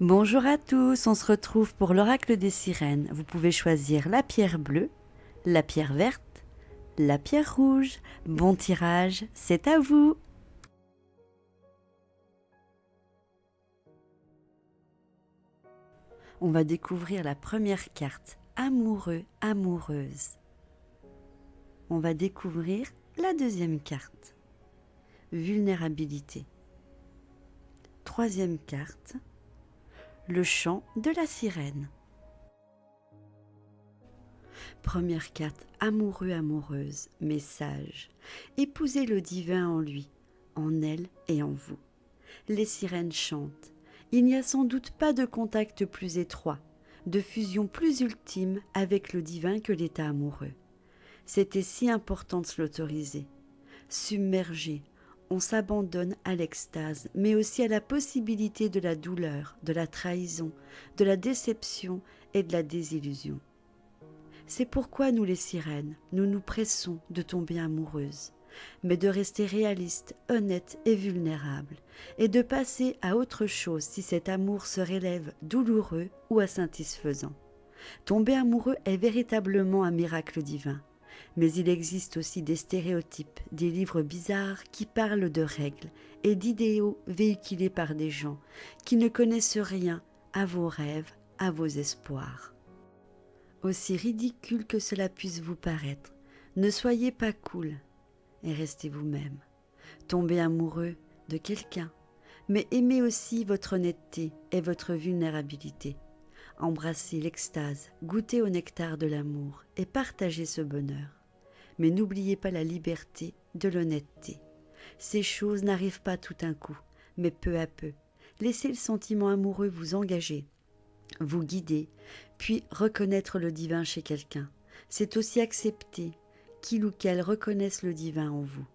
Bonjour à tous, on se retrouve pour l'oracle des sirènes. Vous pouvez choisir la pierre bleue, la pierre verte, la pierre rouge. Bon tirage, c'est à vous. On va découvrir la première carte, amoureux, amoureuse. On va découvrir la deuxième carte, vulnérabilité. Troisième carte, le chant de la sirène. Première carte, amoureux, amoureuse, message. Épousez le divin en lui, en elle et en vous. Les sirènes chantent. Il n'y a sans doute pas de contact plus étroit, de fusion plus ultime avec le divin que l'état amoureux. C'était si important de se l'autoriser. Submergé, on s'abandonne à l'extase, mais aussi à la possibilité de la douleur, de la trahison, de la déception et de la désillusion. C'est pourquoi nous les sirènes, nous nous pressons de tomber amoureuses, mais de rester réalistes, honnêtes et vulnérables, et de passer à autre chose si cet amour se révèle douloureux ou insatisfaisant. Tomber amoureux est véritablement un miracle divin, mais il existe aussi des stéréotypes, des livres bizarres qui parlent de règles et d'idéaux véhiculés par des gens qui ne connaissent rien à vos rêves, à vos espoirs. Aussi ridicule que cela puisse vous paraître, ne soyez pas cool et restez vous-même. Tombez amoureux de quelqu'un, mais aimez aussi votre honnêteté et votre vulnérabilité. Embrassez l'extase, goûtez au nectar de l'amour et partagez ce bonheur. Mais n'oubliez pas la liberté de l'honnêteté. Ces choses n'arrivent pas tout d'un coup, mais peu à peu. Laissez le sentiment amoureux vous engager, vous guider, puis reconnaître le divin chez quelqu'un. C'est aussi accepter qu'il ou qu'elle reconnaisse le divin en vous.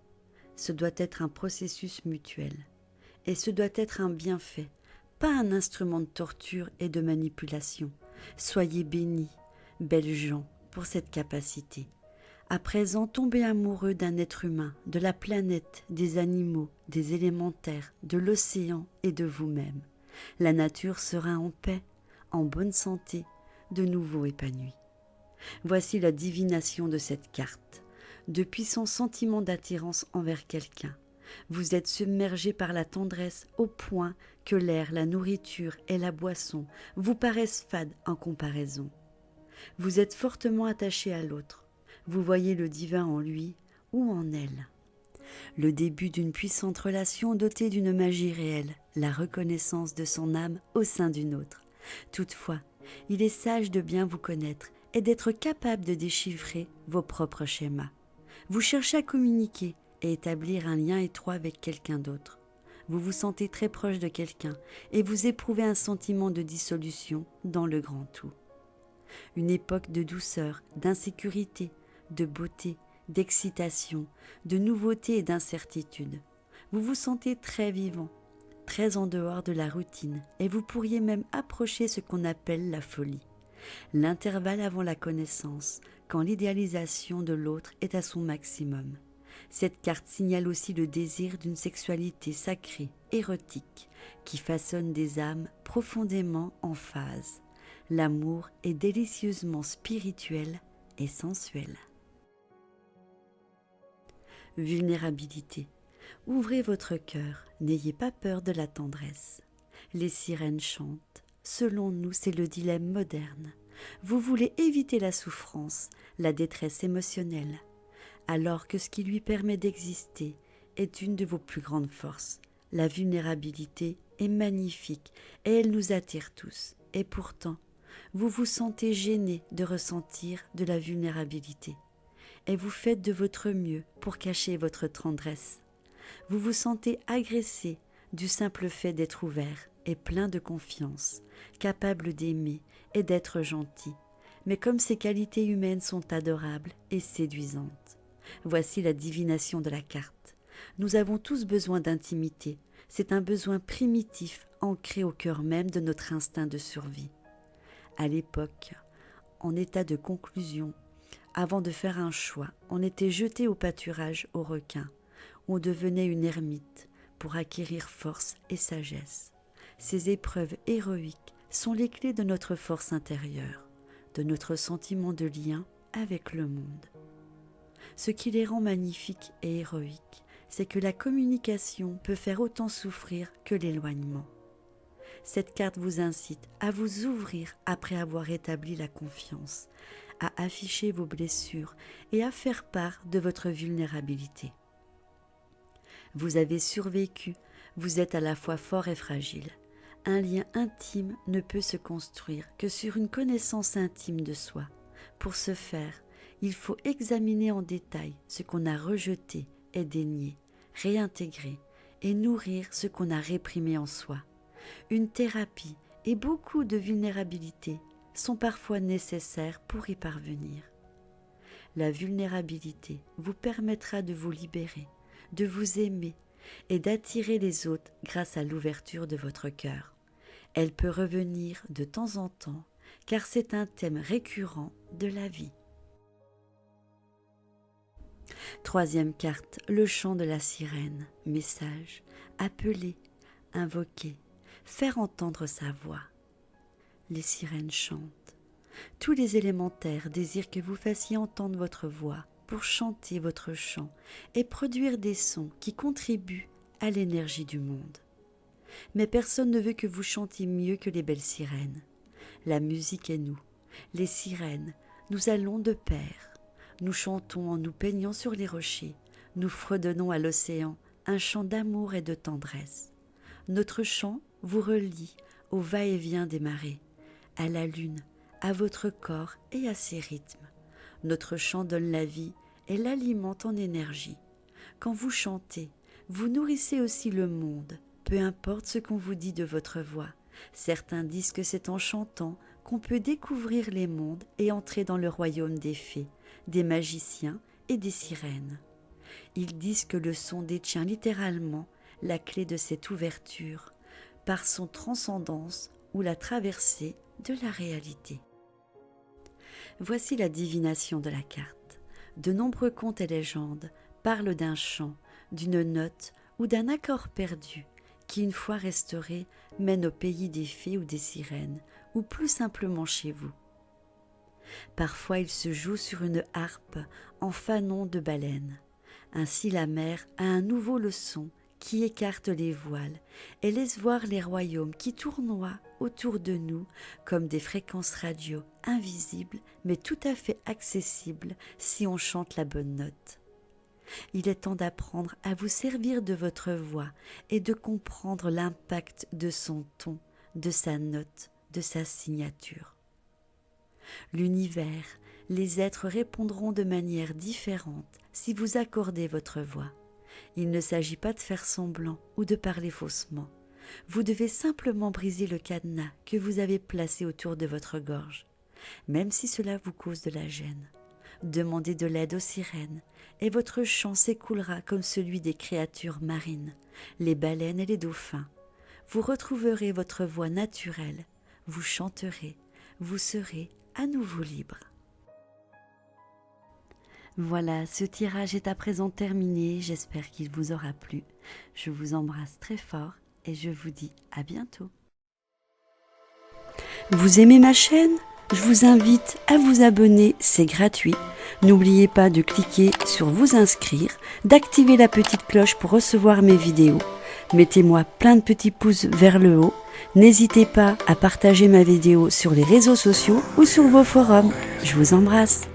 Ce doit être un processus mutuel. Et ce doit être un bienfait, pas un instrument de torture et de manipulation. Soyez bénis, belles gens, pour cette capacité. À présent, tombez amoureux d'un être humain, de la planète, des animaux, des élémentaires, de l'océan et de vous-même. La nature sera en paix, en bonne santé, de nouveau épanouie. Voici la divination de cette carte. De puissants sentiments d'attirance envers quelqu'un. Vous êtes submergé par la tendresse au point que l'air, la nourriture et la boisson vous paraissent fades en comparaison. Vous êtes fortement attaché à l'autre. Vous voyez le divin en lui ou en elle. Le début d'une puissante relation dotée d'une magie réelle, la reconnaissance de son âme au sein d'une autre. Toutefois, il est sage de bien vous connaître et d'être capable de déchiffrer vos propres schémas. Vous cherchez à communiquer et établir un lien étroit avec quelqu'un d'autre. Vous vous sentez très proche de quelqu'un et vous éprouvez un sentiment de dissolution dans le grand tout. Une époque de douceur, d'insécurité, de beauté, d'excitation, de nouveauté et d'incertitude. Vous vous sentez très vivant, très en dehors de la routine et vous pourriez même approcher ce qu'on appelle la folie. L'intervalle avant la connaissance, quand l'idéalisation de l'autre est à son maximum. Cette carte signale aussi le désir d'une sexualité sacrée, érotique, qui façonne des âmes profondément en phase. L'amour est délicieusement spirituel et sensuel. Vulnérabilité. Ouvrez votre cœur, n'ayez pas peur de la tendresse. Les sirènes chantent. Selon nous, c'est le dilemme moderne. Vous voulez éviter la souffrance, la détresse émotionnelle, alors que ce qui lui permet d'exister est une de vos plus grandes forces. La vulnérabilité est magnifique et elle nous attire tous. Et pourtant, vous vous sentez gêné de ressentir de la vulnérabilité. Et vous faites de votre mieux pour cacher votre tendresse. Vous vous sentez agressé du simple fait d'être ouvert et plein de confiance, capable d'aimer et d'être gentil. Mais comme ces qualités humaines sont adorables et séduisantes. Voici la divination de la carte. Nous avons tous besoin d'intimité. C'est un besoin primitif ancré au cœur même de notre instinct de survie. À l'époque, en état de conclusion, avant de faire un choix, on était jeté au pâturage aux requins. On devenait une ermite pour acquérir force et sagesse. Ces épreuves héroïques sont les clés de notre force intérieure, de notre sentiment de lien avec le monde. Ce qui les rend magnifiques et héroïques, c'est que la communication peut faire autant souffrir que l'éloignement. Cette carte vous incite à vous ouvrir après avoir établi la confiance, à afficher vos blessures et à faire part de votre vulnérabilité. Vous avez survécu, vous êtes à la fois fort et fragile. Un lien intime ne peut se construire que sur une connaissance intime de soi. Pour ce faire, il faut examiner en détail ce qu'on a rejeté et dénié, réintégrer et nourrir ce qu'on a réprimé en soi. Une thérapie et beaucoup de vulnérabilité sont parfois nécessaires pour y parvenir. La vulnérabilité vous permettra de vous libérer, de vous aimer et d'attirer les autres grâce à l'ouverture de votre cœur. Elle peut revenir de temps en temps car c'est un thème récurrent de la vie. Troisième carte, le chant de la sirène. Message, appeler, invoquer, faire entendre sa voix. Les sirènes chantent. Tous les élémentaires désirent que vous fassiez entendre votre voix pour chanter votre chant et produire des sons qui contribuent à l'énergie du monde. Mais personne ne veut que vous chantiez mieux que les belles sirènes. La musique est nous. Les sirènes, nous allons de pair. Nous chantons en nous peignant sur les rochers. Nous fredonnons à l'océan un chant d'amour et de tendresse. Notre chant vous relie au va-et-vient des marées, à la lune, à votre corps et à ses rythmes. Notre chant donne la vie et l'alimente en énergie. Quand vous chantez, vous nourrissez aussi le monde, peu importe ce qu'on vous dit de votre voix. Certains disent que c'est en chantant qu'on peut découvrir les mondes et entrer dans le royaume des fées, des magiciens et des sirènes. Ils disent que le son détient littéralement la clé de cette ouverture, par son transcendance ou la traversée de la réalité. Voici la divination de la carte. De nombreux contes et légendes parlent d'un chant, d'une note ou d'un accord perdu qui, une fois restauré, mène au pays des fées ou des sirènes, ou plus simplement chez vous. Parfois il se joue sur une harpe en fanon de baleine. Ainsi la mer a un nouveau leçon qui écarte les voiles et laisse voir les royaumes qui tournoient autour de nous comme des fréquences radio invisibles mais tout à fait accessibles si on chante la bonne note. Il est temps d'apprendre à vous servir de votre voix et de comprendre l'impact de son ton, de sa note, de sa signature. L'univers, les êtres répondront de manière différente si vous accordez votre voix. Il ne s'agit pas de faire semblant ou de parler faussement. Vous devez simplement briser le cadenas que vous avez placé autour de votre gorge, même si cela vous cause de la gêne. Demandez de l'aide aux sirènes et votre chant s'écoulera comme celui des créatures marines, les baleines et les dauphins. Vous retrouverez votre voix naturelle, vous chanterez, vous serez à nouveau libre. Voilà, ce tirage est à présent terminé, j'espère qu'il vous aura plu. Je vous embrasse très fort et je vous dis à bientôt. Vous aimez ma chaîne ? Je vous invite à vous abonner, c'est gratuit. N'oubliez pas de cliquer sur vous inscrire, d'activer la petite cloche pour recevoir mes vidéos. Mettez-moi plein de petits pouces vers le haut. N'hésitez pas à partager ma vidéo sur les réseaux sociaux ou sur vos forums. Je vous embrasse.